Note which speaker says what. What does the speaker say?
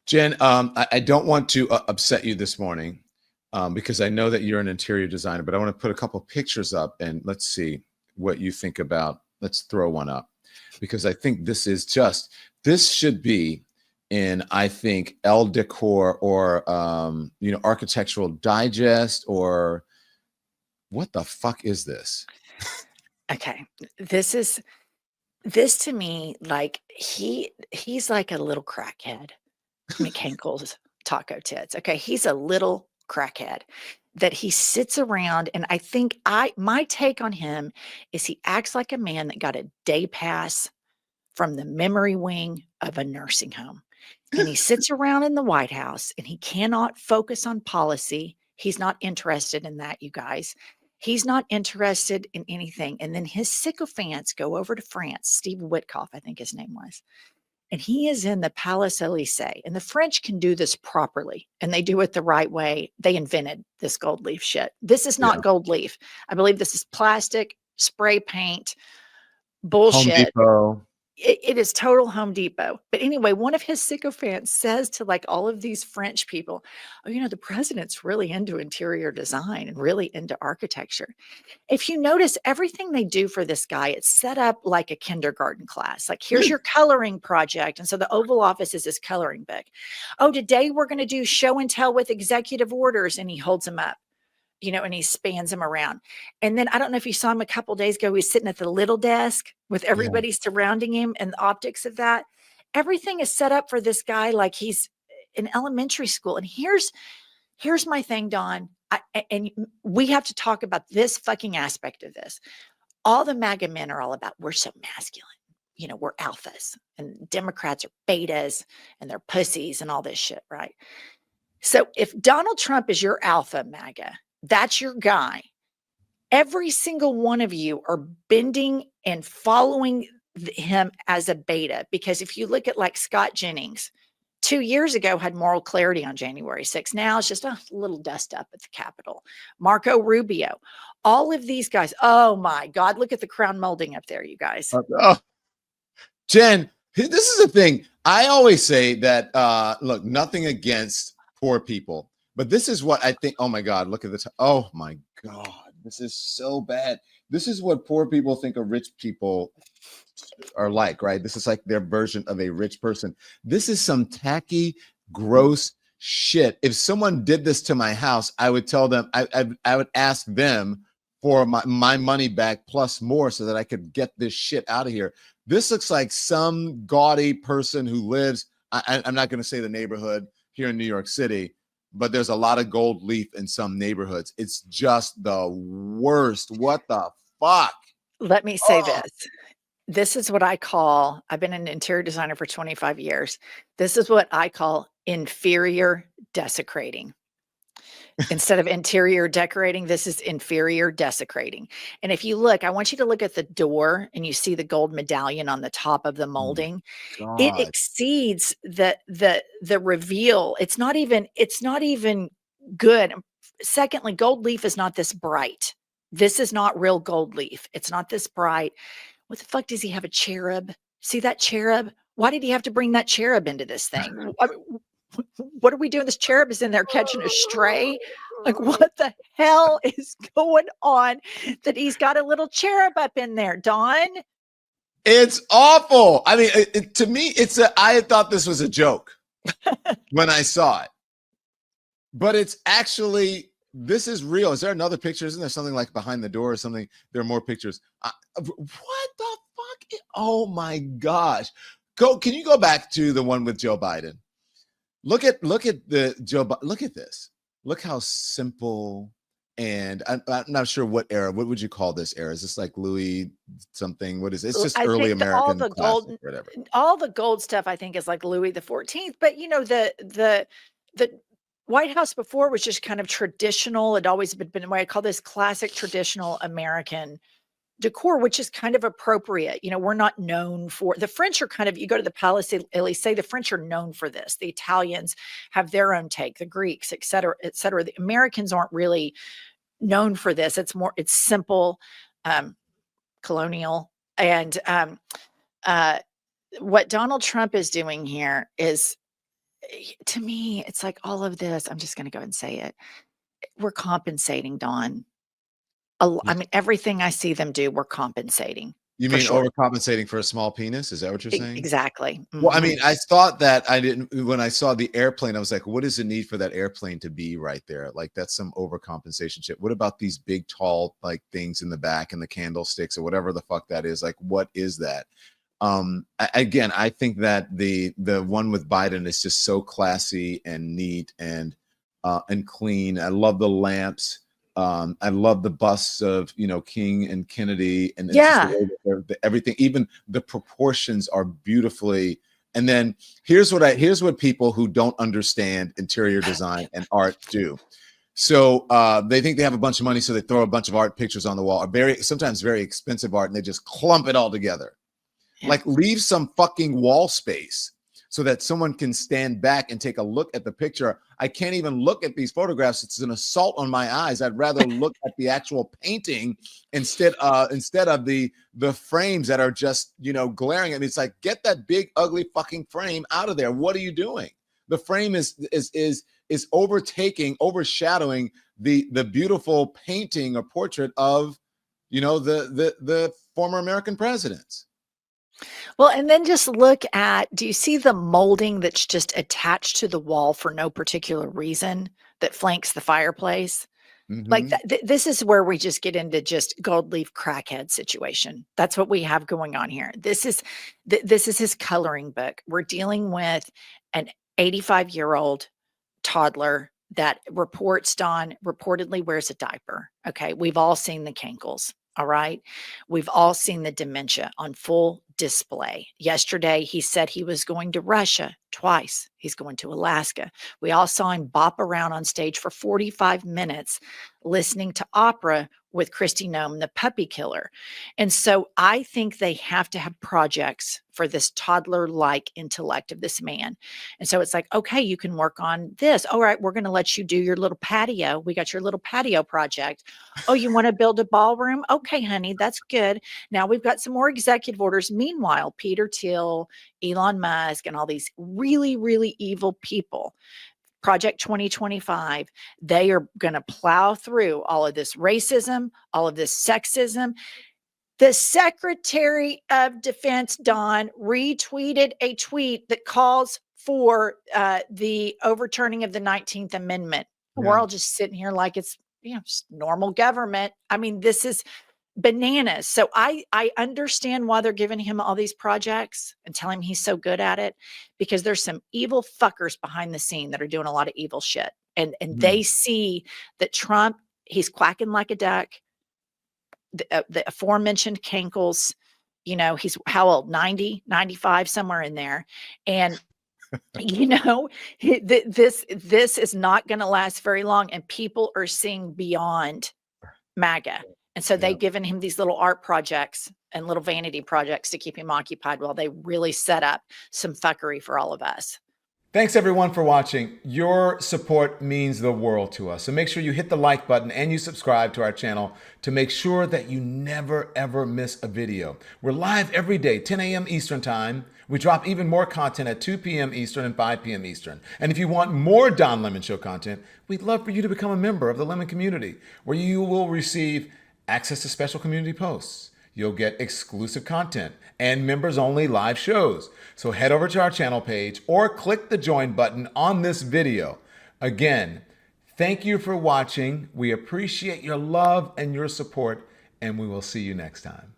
Speaker 1: Jen, I don't want to upset you this morning because I know that you're an interior designer, but I want to put a couple pictures up and let's see what you think about. Let's throw one up because I think this should be in, I think, Elle Decor or, Architectural Digest or what the fuck is this?
Speaker 2: Okay. This to me, like he's like a little crackhead. McHankle's taco tits. Okay. He's a little crackhead that he sits around. And I think my take on him is he acts like a man that got a day pass from the memory wing of a nursing home. And he sits around in the White House and he cannot focus on policy. He's not interested in that, you guys. He's not interested in anything. And then his sycophants go over to France. Steve Witkoff, I think his name was. And he is in the Palais Élysée. And the French can do this properly and they do it the right way. They invented this gold leaf shit. This is not
Speaker 1: Yeah.
Speaker 2: gold leaf. I believe this is plastic, spray paint,
Speaker 1: Home
Speaker 2: bullshit.
Speaker 1: Depot.
Speaker 2: It is total Home Depot. But anyway, one of his sycophants says to like all of these French people, oh, the president's really into interior design and really into architecture. If you notice everything they do for this guy, it's set up like a kindergarten class. Like, here's your coloring project. And so the Oval Office is his coloring book. Oh, today we're going to do show and tell with executive orders. And he holds them up. And he spans him around. And then I don't know if you saw him a couple days ago, he's sitting at the little desk with everybody surrounding him and the optics of that. Everything is set up for this guy like he's in elementary school. And here's my thing, Dawn. And we have to talk about this fucking aspect of this. All the MAGA men are all about, we're so masculine. We're alphas and Democrats are betas and they're pussies and all this shit, right? So if Donald Trump is your alpha MAGA, that's your guy. Every single one of you are bending and following him as a beta. Because if you look at like Scott Jennings, 2 years ago had moral clarity on January 6th. Now it's just a little dust up at the Capitol. Marco Rubio, all of these guys. Oh my God, look at the crown molding up there, you guys.
Speaker 1: Jen, this is the thing. I always say that, look, nothing against poor people. But this is what I think. Oh my God, look at this. Oh my God, this is so bad. This is what poor people think of rich people are like, right? This is like their version of a rich person. This is some tacky, gross shit. If someone did this to my house, I would tell them, I would ask them for my money back plus more so that I could get this shit out of here. This looks like some gaudy person who lives, I'm not going to say the neighborhood here in New York City, but there's a lot of gold leaf in some neighborhoods. It's just the worst. What the fuck?
Speaker 2: Let me say this. This is what I call, I've been an interior designer for 25 years. This is what I call inferior desecrating. Instead of interior decorating, this is inferior desecrating. And if you look, I want you to look at the door and you see the gold medallion on the top of the molding. It exceeds the reveal. It's not even good. Secondly, gold leaf is not this bright. This is not real gold leaf. It's not this bright. What the fuck does he have a cherub? See that cherub? Why did he have to bring that cherub into this thing? What are we doing? This cherub is in there catching a stray. Like, what the hell is going on that he's got a little cherub up in there, Dawn?
Speaker 1: It's awful. I mean, to me, I thought this was a joke when I saw it, but it's actually, this is real. Is there another picture? Isn't there something like behind the door or something? There are more pictures. What the fuck? Oh my gosh. Can you go back to the one with Joe Biden? Look at the Joe. Look at this. Look how simple. And I'm not sure what era. What would you call this era? Is this like Louis something? What is it? It's just early American
Speaker 2: all the gold,
Speaker 1: whatever.
Speaker 2: All the gold stuff I think is like Louis the 14th. But the White House before was just kind of traditional. It always been what I call this classic traditional American decor, which is kind of appropriate. We're not known for, the French are kind of, you go to the Palais Élysée, the French are known for this. The Italians have their own take, the Greeks, et cetera, et cetera. The Americans aren't really known for this. It's simple, colonial. And what Donald Trump is doing here is to me, it's like all of this, I'm just gonna go and say it. We're compensating, Dawn. I mean, everything I see them do, we're compensating
Speaker 1: You
Speaker 2: for
Speaker 1: mean
Speaker 2: sure.
Speaker 1: overcompensating for a small penis? Is that what you're saying?
Speaker 2: Exactly.
Speaker 1: Well, I
Speaker 2: Mhm.
Speaker 1: mean, I thought that I didn't when I saw the airplane, I was like, what is the need for that airplane to be right there? Like that's some overcompensation shit. What about these big, tall, like things in the back and the candlesticks or whatever the fuck that is? Like, what is that? Again, I think that the one with Biden is just so classy and neat and clean. I love the lamps. I love the busts of King and Kennedy, and it's just the
Speaker 2: Yeah.
Speaker 1: way that everything, even the proportions are beautifully. And then here's what people who don't understand interior design and art do. So they think they have a bunch of money, so they throw a bunch of art pictures on the wall, or sometimes very expensive art, and they just clump it all together.
Speaker 2: Yeah.
Speaker 1: Like leave some fucking wall space so that someone can stand back and take a look at the picture. I can't even look at these photographs. It's an assault on my eyes. I'd rather look at the actual painting instead of the frames that are just, glaring at me. It's like, get that big, ugly fucking frame out of there. What are you doing? The frame is overshadowing the beautiful painting or portrait of, the former American presidents.
Speaker 2: Well, and then just look at, do you see the molding that's just attached to the wall for no particular reason that flanks the fireplace? Like
Speaker 1: Mm-hmm.
Speaker 2: this is where we just get into just gold leaf crackhead situation. That's what we have going on here. This is his coloring book. We're dealing with an 85-year-old toddler that reportedly wears a diaper. Okay. We've all seen the cankles. All right. We've all seen the dementia on full display. Yesterday, he said he was going to Russia twice. He's going to Alaska. We all saw him bop around on stage for 45 minutes listening to opera with Christy Nome, the puppy killer. And so I think they have to have projects for this toddler like intellect of this man. And so it's like, okay, you can work on this. All right, we're going to let you do your little patio. We got your little patio project. Oh, you want to build a ballroom? Okay, honey, that's good. Now we've got some more executive orders. Meanwhile, Peter Thiel, Elon Musk, and all these really, really evil people, Project 2025, they are going to plow through all of this racism, all of this sexism. The Secretary of Defense, Don, retweeted a tweet that calls for the overturning of the 19th Amendment. We're
Speaker 1: Yeah.
Speaker 2: all just sitting here like it's just normal government. I mean, this is bananas. So I understand why they're giving him all these projects and telling him he's so good at it, because there's some evil fuckers behind the scene that are doing a lot of evil shit. And
Speaker 1: Hmm.
Speaker 2: they see that Trump, he's quacking like a duck. The aforementioned cankles, he's how old? 90, 95, somewhere in there. And you know, this is not going to last very long, and people are seeing beyond MAGA. And so
Speaker 1: Yeah.
Speaker 2: they've given him these little art projects and little vanity projects to keep him occupied while they really set up some fuckery for all of us.
Speaker 3: Thanks everyone for watching. Your support means the world to us. So make sure you hit the like button and you subscribe to our channel to make sure that you never ever miss a video. We're live every day, 10 a.m. Eastern time. We drop even more content at 2 p.m. Eastern and 5 p.m. Eastern. And if you want more Don Lemon Show content, we'd love for you to become a member of the Lemon community, where you will receive access to special community posts. You'll get exclusive content and members only live shows. So head over to our channel page or click the join button on this video. Again, thank you for watching. We appreciate your love and your support, and we will see you next time.